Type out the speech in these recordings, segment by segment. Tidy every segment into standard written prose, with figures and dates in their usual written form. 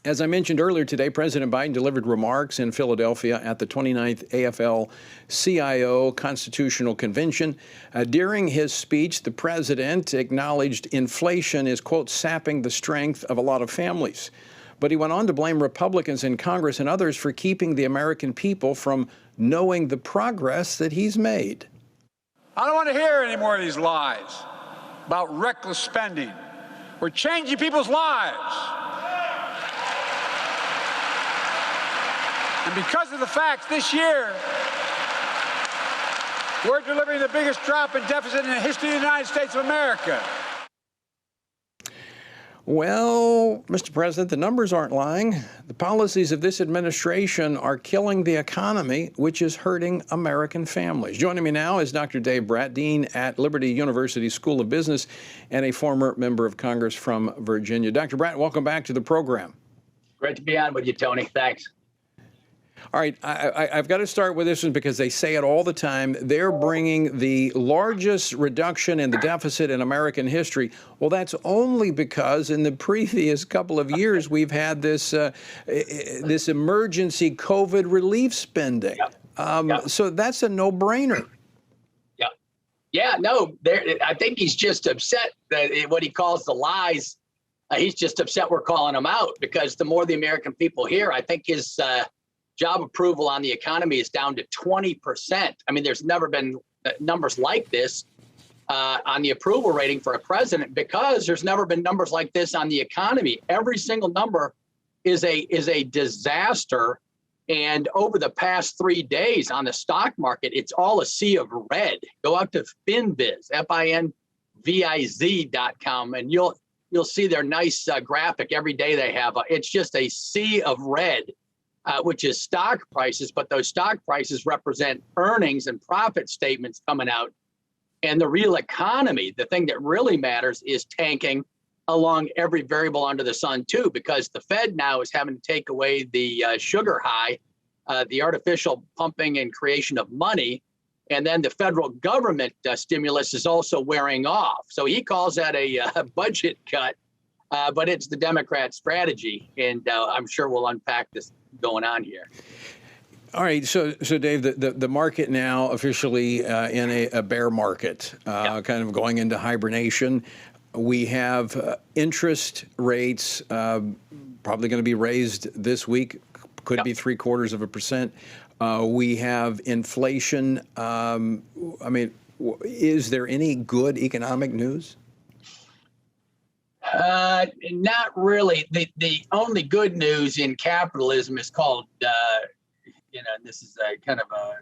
As I mentioned earlier today, President Biden delivered remarks in Philadelphia at the 29th AFL-CIO Constitutional Convention. During his speech, the president acknowledged inflation is, quote, sapping the strength of a lot of families. But he went on to blame Republicans in Congress and others for keeping the American people from knowing the progress that he's made. I don't want to hear any more of these lies about reckless spending. We're changing people's lives. And because of the facts, this year, we're delivering the biggest drop in deficit in the history of the United States of America. Well, Mr. President, the numbers aren't lying. The policies of this administration are killing the economy, which is hurting American families. Joining me now is Dr. Dave Brat, Dean at Liberty University School of Business and a former member of Congress from Virginia. Dr. Brat, welcome back to the program. Great to be on with you, Tony. Thanks. All right, I've got to start with this one because they say it all the time. They're bringing the largest reduction in the deficit in American history. Well, that's only because in the previous couple of years we've had this this emergency COVID relief spending. So that's a no-brainer. No, I think he's just upset that what he calls the lies. He's just upset we're calling them out because the more the American people hear, I think his job approval on the economy is down to 20%. I mean, there's never been numbers like this on the approval rating for a president because there's never been numbers like this on the economy. Every single number is a disaster. And over the past 3 days on the stock market, it's all a sea of red. Go out to FinViz, FINVIZ.com, and you'll see their nice graphic every day they have. It's just a sea of red. Which is stock prices, but those stock prices represent earnings and profit statements coming out. And the real economy, the thing that really matters, is tanking along every variable under the sun, too, because the Fed now is having to take away the sugar high, the artificial pumping and creation of money. And then the federal government stimulus is also wearing off. So he calls that a budget cut, but it's the Democrat strategy. And I'm sure we'll unpack this going on here. All right, so Dave, the market now officially in a bear market, kind of going into hibernation. We have interest rates probably going to be raised this week, could be 0.75%. We have inflation. I mean, is there any good economic news? Not really. The only good news in capitalism is called, this is a kind of a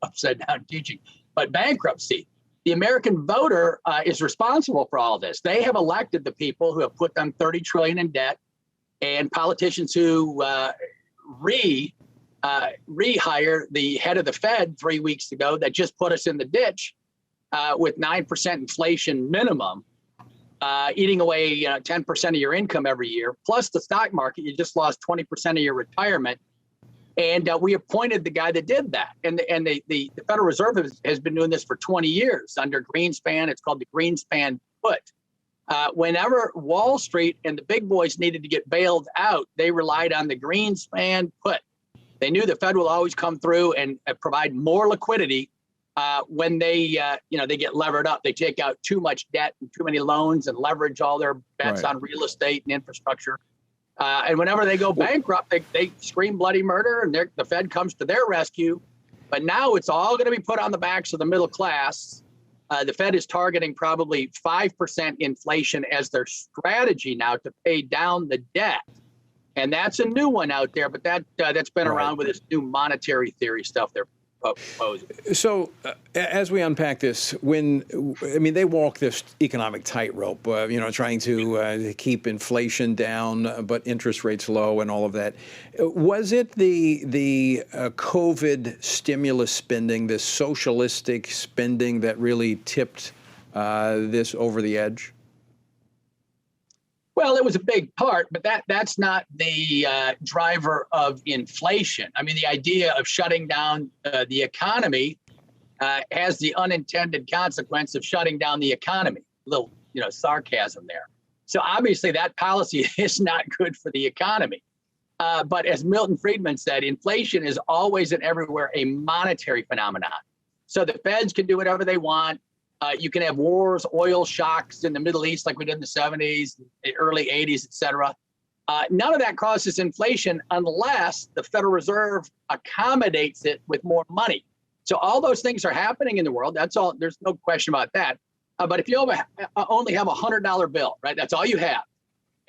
upside down teaching, but bankruptcy. The American voter is responsible for all this. They have elected the people who have put them $30 trillion in debt, and politicians who rehire the head of the Fed 3 weeks ago that just put us in the ditch with 9% inflation minimum. Eating away 10% of your income every year, plus the stock market, you just lost 20% of your retirement. And we appointed the guy that did that. And the Federal Reserve has been doing this for 20 years under Greenspan. It's called the Greenspan put. Whenever Wall Street and the big boys needed to get bailed out, they relied on the Greenspan put. They knew the Fed will always come through and provide more liquidity. When they get levered up, they take out too much debt and too many loans and leverage all their bets on real estate and infrastructure. And whenever they go bankrupt, they scream bloody murder, and the Fed comes to their rescue. But now it's all going to be put on the backs of the middle class. The Fed is targeting probably 5% inflation as their strategy now to pay down the debt. And that's a new one out there, but that's been around with this new monetary theory stuff they're proposing. So as we unpack this, they walk this economic tightrope, trying to keep inflation down, but interest rates low and all of that. Was it the COVID stimulus spending, this socialistic spending that really tipped this over the edge? Well, it was a big part, but that's not the driver of inflation. I mean, the idea of shutting down the economy has the unintended consequence of shutting down the economy. A little, sarcasm there. So obviously that policy is not good for the economy. But as Milton Friedman said, inflation is always and everywhere a monetary phenomenon. So the Feds can do whatever they want. You can have wars, oil shocks in the Middle East like we did in the 70s, the early 80s, et cetera. None of that causes inflation unless the Federal Reserve accommodates it with more money. So all those things are happening in the world. That's all. There's no question about that. But if you only have a $100 bill, right, that's all you have,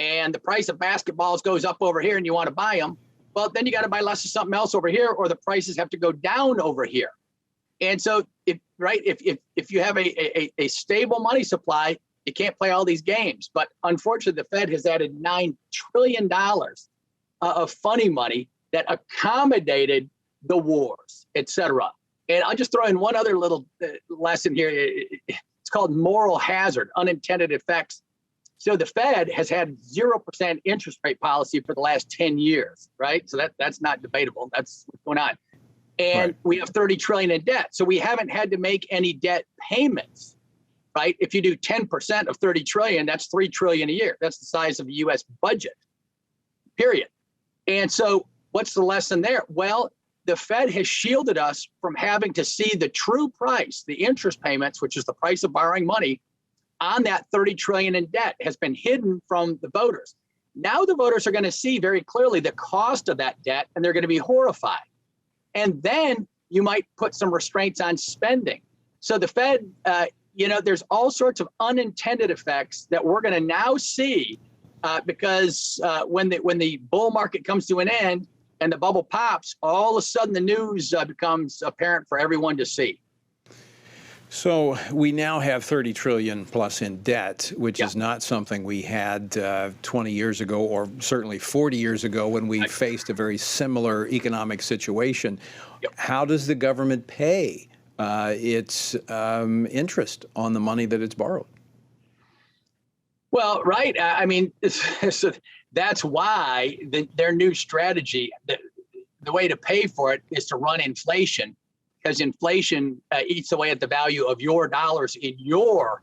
and the price of basketballs goes up over here and you want to buy them, well, then you got to buy less of something else over here, or the prices have to go down over here. And so, if you have a stable money supply, you can't play all these games. But unfortunately, the Fed has added $9 trillion of funny money that accommodated the wars, et cetera. And I'll just throw in one other little lesson here. It's called moral hazard, unintended effects. So the Fed has had 0% interest rate policy for the last 10 years, right? So that's not debatable. That's what's going on. And we have 30 trillion in debt. So we haven't had to make any debt payments, right? If you do 10% of 30 trillion, that's 3 trillion a year. That's the size of the US budget, period. And so what's the lesson there? Well, the Fed has shielded us from having to see the true price, the interest payments, which is the price of borrowing money on that 30 trillion in debt, has been hidden from the voters. Now the voters are going to see very clearly the cost of that debt, and they're going to be horrified. And then you might put some restraints on spending. So the Fed, there's all sorts of unintended effects that we're going to now see because when the bull market comes to an end and the bubble pops, all of a sudden the news becomes apparent for everyone to see. So we now have 30 trillion plus in debt, which is not something we had 20 years ago, or certainly 40 years ago when we faced a very similar economic situation. How does the government pay its interest on the money that it's borrowed? Well, right. I mean, so that's why their new strategy, the way to pay for it is to run inflation, because inflation eats away at the value of your dollars in your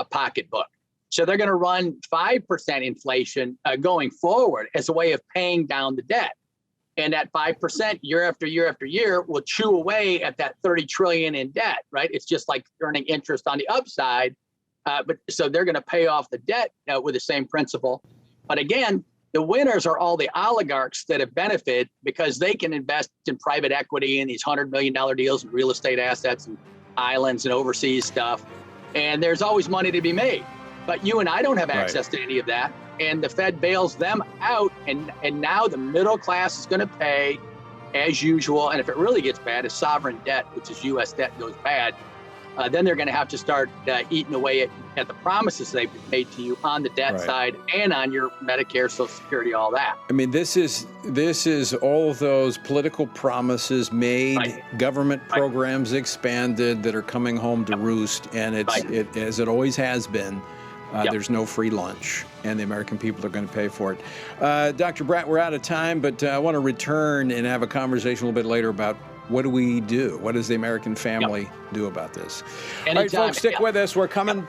pocketbook. So they're going to run 5% inflation going forward as a way of paying down the debt. And that 5% year after year after year will chew away at that 30 trillion in debt, right? It's just like earning interest on the upside. But so they're going to pay off the debt with the same principle. But again, the winners are all the oligarchs that have benefited because they can invest in private equity and these $100 million deals and real estate assets and islands and overseas stuff. And there's always money to be made. But you and I don't have access to any of that. And the Fed bails them out. And now the middle class is going to pay as usual. And if it really gets bad, if sovereign debt, which is U.S. debt, goes bad, then they're going to have to start eating away at the promises they've made to you on the debt side and on your Medicare, Social Security, all that. I mean, this is all of those political promises made, government programs expanded that are coming home to roost, and it as it always has been. There's no free lunch, and the American people are going to pay for it. Dr. Brat, we're out of time, but I want to return and have a conversation a little bit later about what do we do? What does the American family do about this? Anytime. All right, folks, stick with us. We're coming